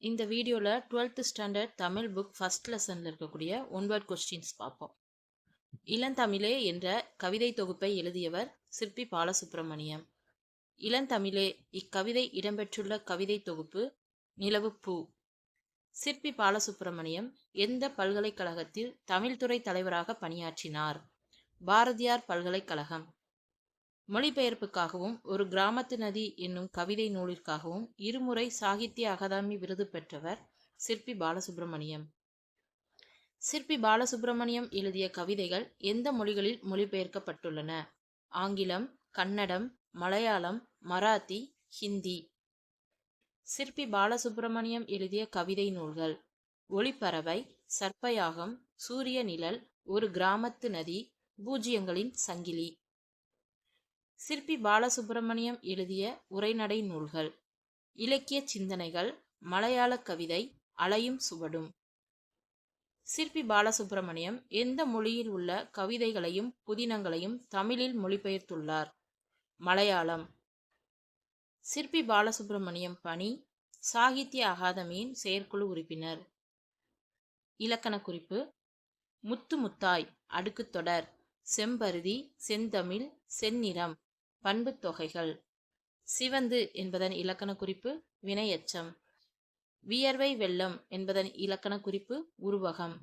இந்த வீடியோவில் 12th standard Tamil book first லெசனில் இருக்கக்கூடிய 9 கொஸ்டின்ஸ் பார்ப்போம். இளந்தமிழே என்ற கவிதை தொகுப்பை எழுதியவர் சிற்பி பாலசுப்ரமணியம். இளந்தமிழே இக்கவிதை இடம்பெற்றுள்ள கவிதை தொகுப்பு நிலவுப்பூ. சிற்பி பாலசுப்ரமணியம் எந்த பல்கலைக்கழகத்தில் தமிழ்துறை தலைவராக பணியாற்றினார்? பாரதியார் பல்கலைக்கழகம். மொழிபெயர்ப்புக்காகவும் ஒரு கிராமத்து நதி என்னும் கவிதை நூலிற்காகவும் இருமுறை சாகித்ய அகாதமி விருது பெற்றவர் சிற்பி பாலசுப்ரமணியம். சிற்பி பாலசுப்ரமணியம் எழுதிய கவிதைகள் எந்த மொழிகளில் மொழிபெயர்க்கப்பட்டுள்ளன? ஆங்கிலம், கன்னடம், மலையாளம், மராத்தி, ஹிந்தி. சிற்பி பாலசுப்ரமணியம் எழுதிய கவிதை நூல்கள்: ஒளிப்பறவை, சர்ப்பயாகம், சூரிய நிழல், ஒரு கிராமத்து நதி, பூஜ்யங்களின் சங்கிலி. சிற்பி பாலசுப்ரமணியம் எழுதிய உரைநடை நூல்கள்: இலக்கிய சிந்தனைகள், மலையாள கவிதை, அலையும் சுவடும். சிற்பி பாலசுப்ரமணியம் எந்த மொழியில் உள்ள கவிதைகளையும் புதினங்களையும் தமிழில் மொழிபெயர்த்துள்ளார்? மலையாளம். சிற்பி பாலசுப்ரமணியம் பணி: சாகித்ய அகாதமியின் செயற்குழு உறுப்பினர். இலக்கண குறிப்பு: முத்து முத்தாய், அடுக்குத்தொடர், செம்பருதி, செந்தமிழ், செந்நிறம், பண்புத் தொகைகள். சிவந்து என்பதன் இலக்கண குறிப்பு வினையெச்சம். வியர்வை வெள்ளம் என்பதன் இலக்கண குறிப்பு உருவகம்.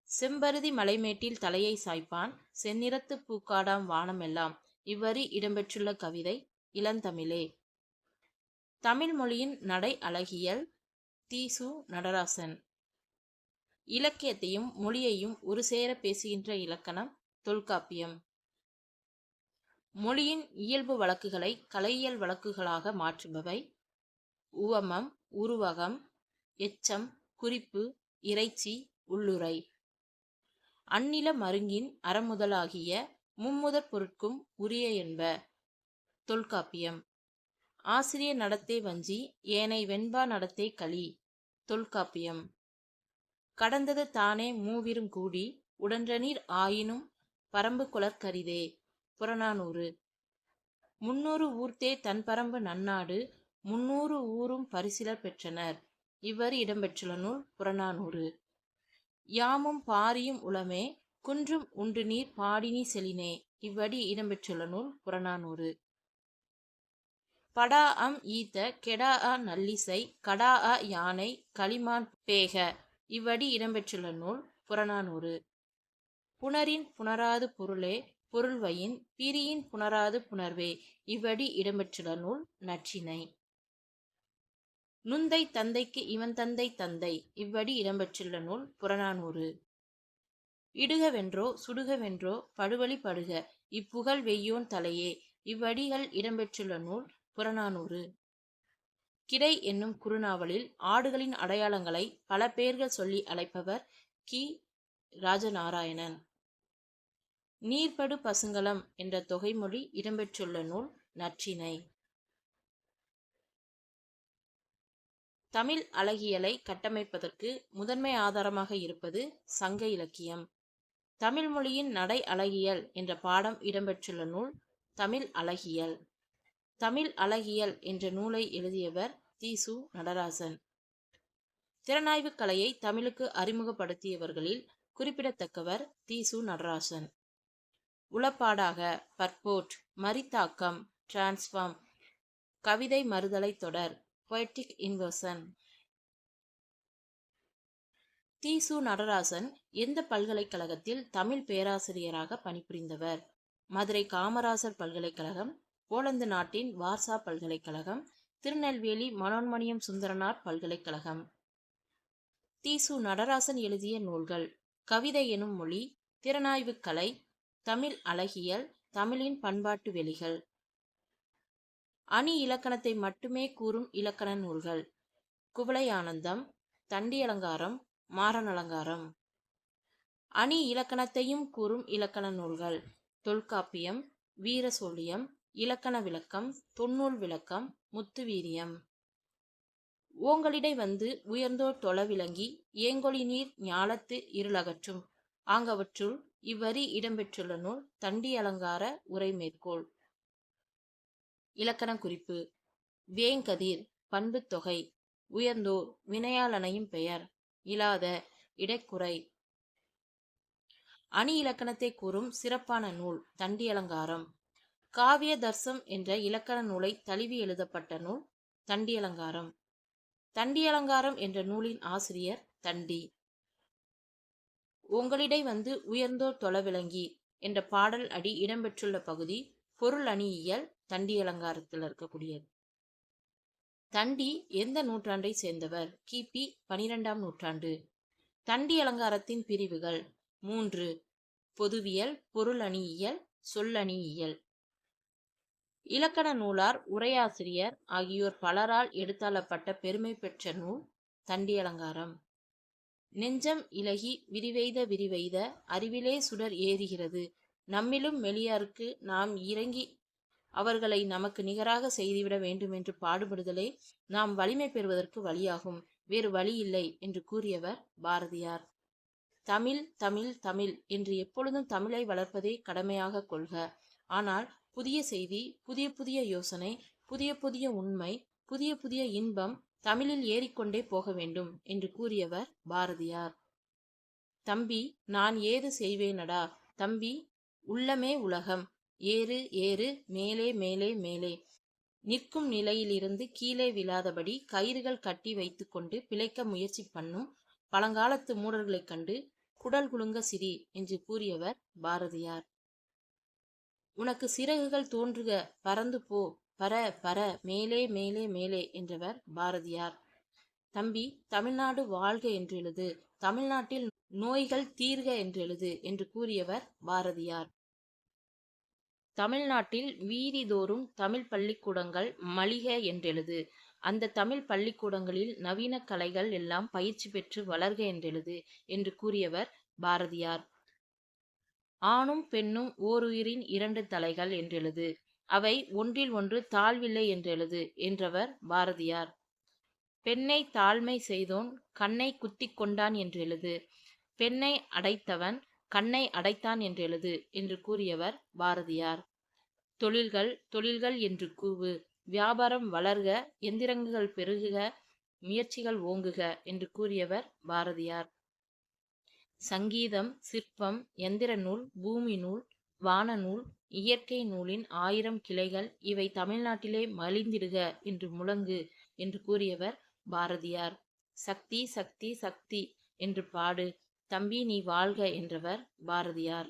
செம்பருதி மலைமேட்டில் தலையை சாய்ப்பான், செந்நிறத்து பூக்காடாம் வானமெல்லாம். இவ்வரி இடம்பெற்றுள்ள கவிதை இளந்தமிழே. தமிழ் மொழியின் நடை அழகியல் தி.சு. நடராசன். இலக்கியத்தையும் மொழியையும் ஒரு சேர பேசுகின்ற இலக்கணம் தொல்காப்பியம். மொழியின் இயல்பு வழக்குகளை கலையியல் வழக்குகளாக மாற்றுபவை: உவமம், உருவகம், எச்சம், குறிப்பு, இறைச்சி, உள்ளுரை. அந்நில மருங்கின் அறமுதலாகிய மும்முதற் பொருட்கும் உரிய என்ப. தொல்காப்பியம். ஆசிரிய நடத்தே வஞ்சி, ஏனை வெண்பா நடத்தே களி. தொல்காப்பியம். கடந்தது தானே மூவிரும் கூடி, உடன்றநீர் ஆயினும் பரம்பு கொளற்கரிதே. புறநானூறு. 300 ஊர்த்தே தன்பரம்பு நன்னாடு, 300 ஊரும் பரிசிலர் பெற்றனர். இவ்வரி இடம்பெற்றுள்ள நூல் புறநானூறு. யாமும் பாரியும் உளமே, குன்றும் உண்டு நீர் பாடினி செலினே. இவ்வடி இடம்பெற்றுள்ள நூல் புறநானூறு. படாஅம் ஈத்த கெடாஅ நல்லிசை, கடாஅ யானை கலிமான் பேக. இவ்வடி இடம்பெற்றுள்ள நூல் புறநானூறு. புணரின் புணராது பொருளே, பொருள்வயின் பிரியின் புணராது புணர்வே. இவ்வடி இடம்பெற்றுள்ள நூல் நற்றிணை. நுந்தை தந்தைக்கு இவன் தந்தை தந்தை. இவ்வடி இடம்பெற்றுள்ள நூல் புறநானூறு. இடுகவென்றோ சுடுகவென்றோ படுவழி படுக, இப்புகழ் வெய்யோன் தலையே. இவ்வடிகள் இடம்பெற்றுள்ள நூல் புறநானூறு. கிடை என்னும் குறுநாவலில் ஆடுகளின் அடையாளங்களை பல பெயர்கள் சொல்லி அழைப்பவர் கி. ராஜநாராயணன். நீர்படு பசுங்கலம் என்ற தொகைமொழி இடம்பெற்றுள்ள நூல் நற்றிணை. தமிழ் அழகியலை கட்டமைப்பதற்கு முதன்மை ஆதாரமாக இருப்பது சங்க இலக்கியம். தமிழ் மொழியின் நடை அழகியல் என்ற பாடம் இடம்பெற்றுள்ள நூல் தமிழ் அழகியல். தமிழ் அழகியல் என்ற நூலை எழுதியவர் தி.சு. நடராசன். திறனாய்வு கலையை தமிழுக்கு அறிமுகப்படுத்தியவர்களில் குறிப்பிடத்தக்கவர் தி.சு. நடராசன். உளப்பாடாக, பர்போர்ட், மரித்தாக்கம், டிரான்ஸ்ஃபார்ம், கவிதை மறுதலை தொடர், பொயட்டிக் இன்வர்சன். தி.சு. நடராசன் எந்த பல்கலைக்கழகத்தில் தமிழ் பேராசிரியராக பணிபுரிந்தவர்? மதுரை காமராசர் பல்கலைக்கழகம், போலந்து நாட்டின் வார்சா பல்கலைக்கழகம், திருநெல்வேலி மனோன்மணியம் சுந்தரனார் பல்கலைக்கழகம். தி.சு. நடராசன் எழுதிய நூல்கள்: கவிதை எனும் மொழி, திறனாய்வு கலை, தமிழ் அழகியல், தமிழின் பண்பாட்டு வெளிகள். அணி இலக்கணத்தை மட்டுமே கூறும் இலக்கண நூல்கள்: குவலயானந்தம், தண்டியலங்காரம், மாறனலங்காரம். அணி இலக்கணத்தையும் கூறும் இலக்கண நூல்கள்: தொல்காப்பியம், வீரசோழியம், இலக்கண விளக்கம், தொன்னூல் விளக்கம், முத்துவீரியம். ஓங்கலிடை வந்து உயர்ந்தோர் தொழ விளங்கி, ஏங்கொளி நீர் ஞாலத்து இருளகற்றும். ஆங்கவற்றுள் இவ்வரி இடம்பெற்றுள்ள நூல் தண்டியலங்கார உரைமேற்கோள். இலக்கண குறிப்பு: வேங்கதிர், பண்புத் தொகை, உயர்ந்தோர் வினையாளனையும் பெயர். இலாத இடைக்குறை. அணி இலக்கணத்தை கூறும் சிறப்பான நூல் தண்டி அலங்காரம். காவிய தர்சம் என்ற இலக்கண நூலை தழுவி எழுதப்பட்ட நூல் தண்டி அலங்காரம். தண்டி அலங்காரம் என்ற நூலின் ஆசிரியர் தண்டி. உங்களிடை வந்து உயர்ந்தோர் தொலைவிளங்கி என்ற பாடல் அடி இடம்பெற்றுள்ள பகுதி பொருள் அணியியல் தண்டி அலங்காரத்தில் இருக்கக்கூடியது. தண்டி எந்த நூற்றாண்டை சேர்ந்தவர்? கிபி 12ஆம் நூற்றாண்டு. தண்டி அலங்காரத்தின் பிரிவுகள் 3. பொதுவியல், பொருள் அணியியல், சொல்லணியியல். இலக்கண நூலார், உரையாசிரியர் ஆகியோர் பலரால் எடுத்தாளப்பட்ட பெருமை பெற்ற நூல் தண்டி அலங்காரம். நெஞ்சம் இலகி விரிவெய்த விரிவெய்த அறிவிலே சுடர் ஏறுகிறது. நம்மிலும் மெலியாருக்கு நாம் இறங்கி அவர்களை நமக்கு நிகராக செய்துவிட வேண்டுமென்று பாடுபடுதலே நாம் வலிமை பெறுவதற்கு வழியாகும். வேறு வழி இல்லை என்று கூறியவர் பாரதியார். தமிழ் தமிழ் தமிழ் என்று எப்பொழுதும் தமிழை வளர்ப்பதே கடமையாக கொள்க. ஆனால் புதிய செய்தி, புதிய புதிய யோசனை, புதிய புதிய உண்மை, புதிய புதிய இன்பம் தமிழில் ஏறிக்கொண்டே போக வேண்டும் என்று கூறியவர் பாரதியார். தம்பி நான் ஏது செய்வேனடா, தம்பி உள்ளமே உலகம், ஏறு ஏறு மேலே மேலே மேலே. நிற்கும் நிலையிலிருந்து கீழே விழாதபடி கயிறுகள் கட்டி வைத்து கொண்டு பிழைக்க முயற்சி பண்ணும் பழங்காலத்து மூடர்களைக் கண்டு குடல் குலுங்க சிரி என்று கூறியவர் பாரதியார். உனக்கு சிறகுகள் தோன்றுக, பறந்து போ, பர பர மேலே மேலே மேலே என்றவர் பாரதியார். தம்பி தமிழ்நாடு வாழ்க என்றெழுது, தமிழ்நாட்டில் நோய்கள் தீர்க என்றெழுது என்று கூறியவர் பாரதியார். தமிழ்நாட்டில் வீதிதோறும் தமிழ் பள்ளிக்கூடங்கள் மலிக என்றெழுது, அந்த தமிழ் பள்ளிக்கூடங்களில் நவீன கலைகள் எல்லாம் பயிற்சி பெற்று வளர்க என்றெழுது என்று கூறியவர் பாரதியார். ஆணும் பெண்ணும் ஓருயிரின் 2 தலைகள் என்றெழுது, அவை ஒன்றில் ஒன்று தாழ்வில்லை என்றெழுது என்றவர் பாரதியார். பெண்ணை தாழ்மை செய்தோன் கண்ணை குத்திக் கொண்டான் என்றெழுது, பெண்ணை அடைத்தவன் கண்ணை அடைத்தான் என்றெழுது என்று கூறியவர் பாரதியார். தொழில்கள் தொழில்கள் என்று கூவு, வியாபாரம் வளர்க, எந்திரங்கள் பெருகுக, முயற்சிகள் ஓங்குக என்று கூறியவர் பாரதியார். சங்கீதம், சிற்பம், எந்திர நூல், பூமி நூல், வானநூல், இயற்கை நூலின் 1000 கிளைகள் இவை தமிழ்நாட்டிலே மலிந்திடுக என்று முழங்கு என்று கூறியவர் பாரதியார். சக்தி சக்தி சக்தி என்று பாடு, தம்பி நீ வாழ்க என்றவர் பாரதியார்.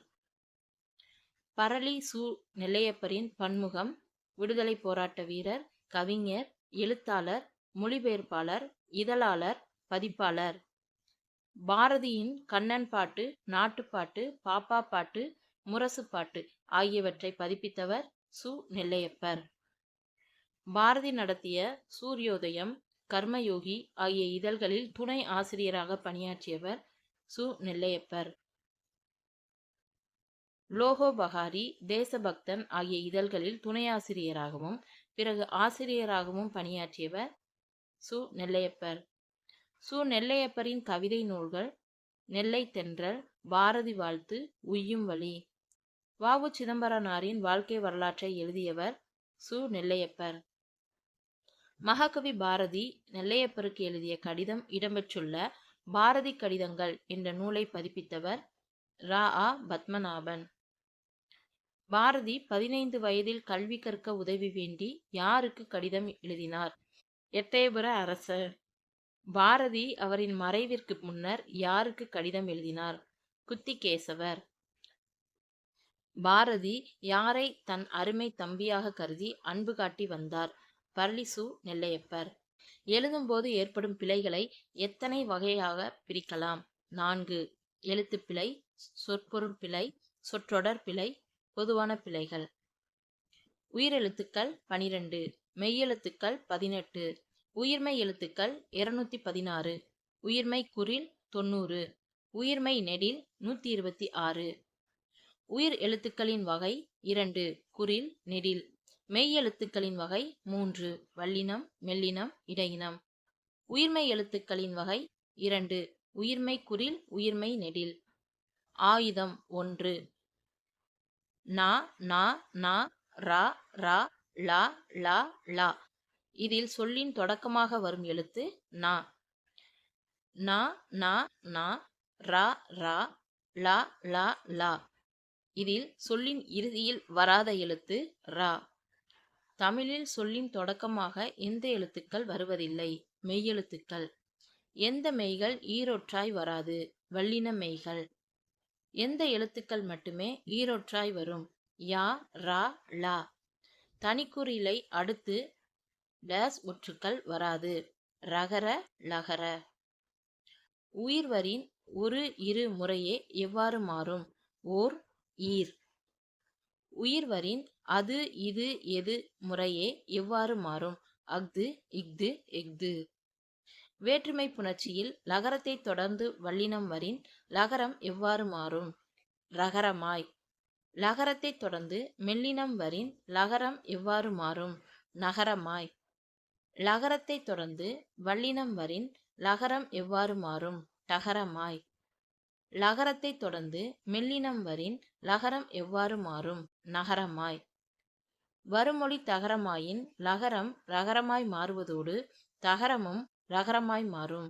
பரளி சு. நெல்லையப்பரின் பன்முகம். விடுதலை போராட்ட வீரர், கவிஞர், எழுத்தாளர், மொழிபெயர்ப்பாளர், இதழாளர், பதிப்பாளர். பாரதியின் கண்ணன் பாட்டு, நாட்டுப்பாட்டு, பாப்பா பாட்டு, முரசு பாட்டு ஆகியவற்றை பதிப்பித்தவர் சு. நெல்லையப்பர். பாரதி நடத்திய சூரியோதயம், கர்மயோகி ஆகிய இதழ்களில் துணை ஆசிரியராக பணியாற்றியவர் சு. நெல்லையப்பர். லோகோபகாரி, தேசபக்தன் ஆகிய இதழ்களில் துணையாசிரியராகவும் பிறகு ஆசிரியராகவும் பணியாற்றியவர் சு. நெல்லையப்பர். சு. நெல்லையப்பரின் கவிதை நூல்கள் நெல்லை தென்றல், பாரதி வாழ்த்து, உய்யும் வழி. வ. உ. சிதம்பரனாரின் வாழ்க்கை வரலாற்றை எழுதியவர் சு. நெல்லையப்பர். மகாகவி பாரதி நெல்லையப்பருக்கு எழுதிய கடிதம் இடம்பெற்றுள்ள பாரதி கடிதங்கள் என்ற நூலை பதிப்பித்தவர் ரா. ஆ. பத்மநாபன். பாரதி 15 வயதில் கல்வி கற்க உதவி வேண்டி யாருக்கு கடிதம் எழுதினார்? எட்டயபுர அரசர். பாரதி அவரின் மறைவிற்கு முன்னர் யாருக்கு கடிதம் எழுதினார்? குத்திகேசவர். பாரதி யாரை தன் அருமை தம்பியாக கருதி அன்பு காட்டி வந்தார்? பரளி சு. நெல்லையப்பர். எழுதும்போது ஏற்படும் பிழைகளை எத்தனை வகையாக பிரிக்கலாம்? 4. எழுத்துப் பிழை, சொற்பொருள் பிழை, சொற்றொடர் பிழை, பொதுவான பிழைகள். உயிரெழுத்துக்கள் 12, மெய்யெழுத்துக்கள் 18, உயிர்மெய் எழுத்துக்கள் 216, உயிர்மெய் குறில் 90, உயிர்மெய் நெடில் 126. உயிர் எழுத்துக்களின் வகை 2, குறில், நெடில். மெய் எழுத்துக்களின் வகை 3, வல்லினம், மெல்லினம், இடையினம். உயிர்மெய் எழுத்துக்களின் வகை 2, உயிர்மெய் குறில், உயிர்மெய் நெடில். ஆயுதம் 1. நா, நா, நா, ரா, ரா, லா, லா, லா. இதில் சொல்லின் தொடக்கமாக வரும் எழுத்து நா. நா நா நா, ரா ரா, லா லா லா. இதில் சொல்லின் இறுதியில் வராத எழுத்து ரா. தமிழில் சொல்லின் தொடக்கமாக எந்த எழுத்துக்கள் வருவதில்லை? மெய்யெழுத்துக்கள். எந்த மெய்கள் ஈரொற்றாய் வராது? வல்லின மெய்கள். எந்த எழுத்துக்கள் மட்டுமே ஈரொற்றாய் வரும்? யா, ரா, லா. தனிக்குறிலை அடுத்து டேஸ் ஒற்றுக்கள் வராது? ரகர, லகர. உயிர்வரின் ஒரு இரு முறையே எவ்வாறு மாறும்? ஓர், ஈர். உயிர்வரின் அது இது எது முறையே எவ்வாறு மாறும்? அஃது, இஃது, எஃது. வேற்றுமை புணர்ச்சியில் லகரத்தை தொடர்ந்து வல்லினம் வரின் லகரம் எவ்வாறு மாறும்? ரகரமாய். லகரத்தை தொடர்ந்து மெல்லினம் வரின் லகரம் எவ்வாறு மாறும்? நகரமாய். லகரத்தை தொடர்ந்து வல்லினம் வரின் லகரம் எவ்வாறு மாறும்? டகரமாய். லகரத்தை தொடர்ந்து மெல்லினம் வரின் லகரம் எவ்வாறு மாறும்? நகரமாய். வருமொழி தகரமாயின் லகரம் ரகரமாய் மாறுவதோடு தகரமும் ரகரமாய் மாறும்.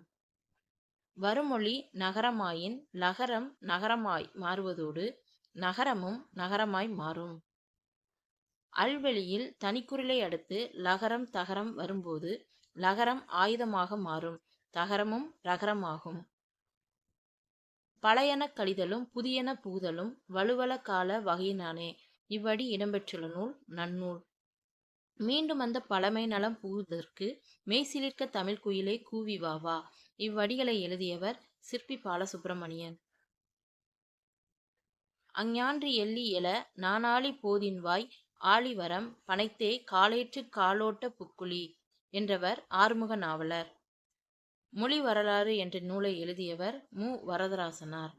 வருமொழி நகரமாயின் லகரம் நகரமாய் மாறுவதோடு நகரமும் நகரமாய் மாறும். அல்வெளியில் தனிக்குறிலை அடுத்து லகரம் தகரம் வரும்போது லகரம் ஆயுதமாக மாறும். தகரமும் ரகரமாகும். பழையன கழிதலும் புதியன புகுதலும் வலுவல கால வகையினானே. இவ்வடி இடம்பெற்றுள்ள நூல் நன்னூல். மீண்டும் அந்த பழமை நலம் புகுதற்கு மெய்சிலிர்க்க தமிழ் குயிலே கூவி வாவா. இவ்வடிகளை எழுதியவர் சிற்பி பாலசுப்பிரமணியன். அஞ்ஞான்று எள்ளி எழ நானாழி போதின்வாய் ஆழிவரம் பனைத்தே காலேற்று காலோட்ட புக்குழி என்றவர் ஆறுமுக நாவலர். மொழி வரலாறு என்ற நூலை எழுதியவர் மு. வரதராசனார்.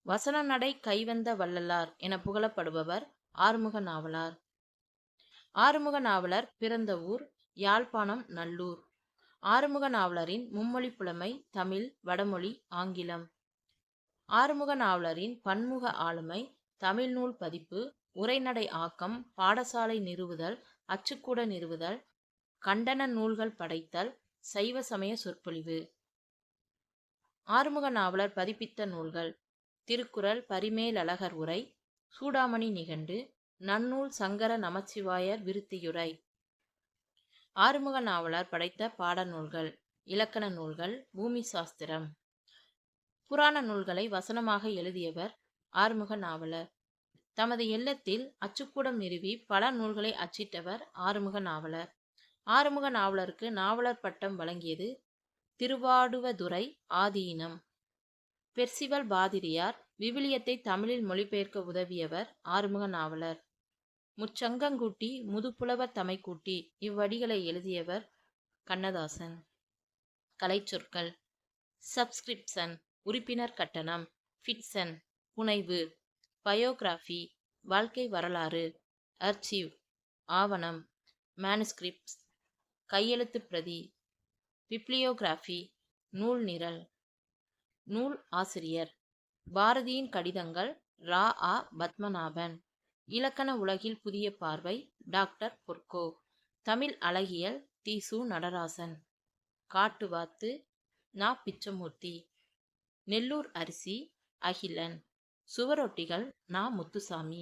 வசன நடை கைவந்த வள்ளலார் என புகழப்படுபவர் ஆறுமுக நாவலார். ஆறுமுக நாவலர் பிறந்த ஊர் யாழ்ப்பாணம் நல்லூர். ஆறுமுக நாவலரின் மும்மொழி புலமை தமிழ், வடமொழி, ஆங்கிலம். ஆறுமுக நாவலரின் பன்முக ஆளுமை, தமிழ் நூல் பதிப்பு, உரைநடை ஆக்கம், பாடசாலை நிறுவுதல், அச்சுக்கூட நிறுவுதல், கண்டன நூல்கள் படைத்தல், சைவ சமய சொற்பொழிவு. ஆறுமுக நாவலர் பதிப்பித்த நூல்கள்: திருக்குறள் பரிமேலழகர் உரை, சூடாமணி நிகண்டு, நன்னூல் சங்கர நமச்சிவாயர் விருத்தியுரை. ஆறுமுக நாவலர் படைத்த பாடநூல்கள்: இலக்கண நூல்கள், பூமி சாஸ்திரம். புராண நூல்களை வசனமாக எழுதியவர் ஆறுமுக நாவலர். தமது இல்லத்தில் அச்சுக்கூடம் நிறுவி பல நூல்களை அச்சிட்டவர் ஆறுமுக நாவலர். ஆறுமுக நாவலருக்கு நாவலர் பட்டம் வழங்கியது திருவாடுவதுறை ஆதீனம். பெர்சிவல் பாதிரியார் விவிலியத்தை தமிழில் மொழிபெயர்க்க உதவியவர் ஆறுமுக நாவலர். முச்சங்கங்கூட்டி முதுப்புலவர் தமைக்கூட்டி இவ்வடிகளை எழுதியவர் கண்ணதாசன். கலைச்சொற்கள்: சப்ஸ்கிரிப்ஷன் உறுப்பினர் கட்டணம், ஃபிட்சன் புனைவு, பயோகிராஃபி வாழ்க்கை வரலாறு, அர்ச்சிவ் ஆவணம், மேனுஸ்கிரிப்ட்ஸ் கையெழுத்து பிரதி, பிப்ளியோகிராஃபி நூல் நிரல். நூல் ஆசிரியர்: பாரதியின் கடிதங்கள் ரா. ஆ. பத்மநாபன். இலக்கண உலகில் புதிய பார்வை டாக்டர் பொற்கோ. தமிழ் அழகியல் தி. சு. நடராசன். காட்டுவாத்து நா. பிச்சமூர்த்தி. நெல்லூர் அரிசி அகிலன். சுவரொட்டிகள் நா. முத்துசாமி.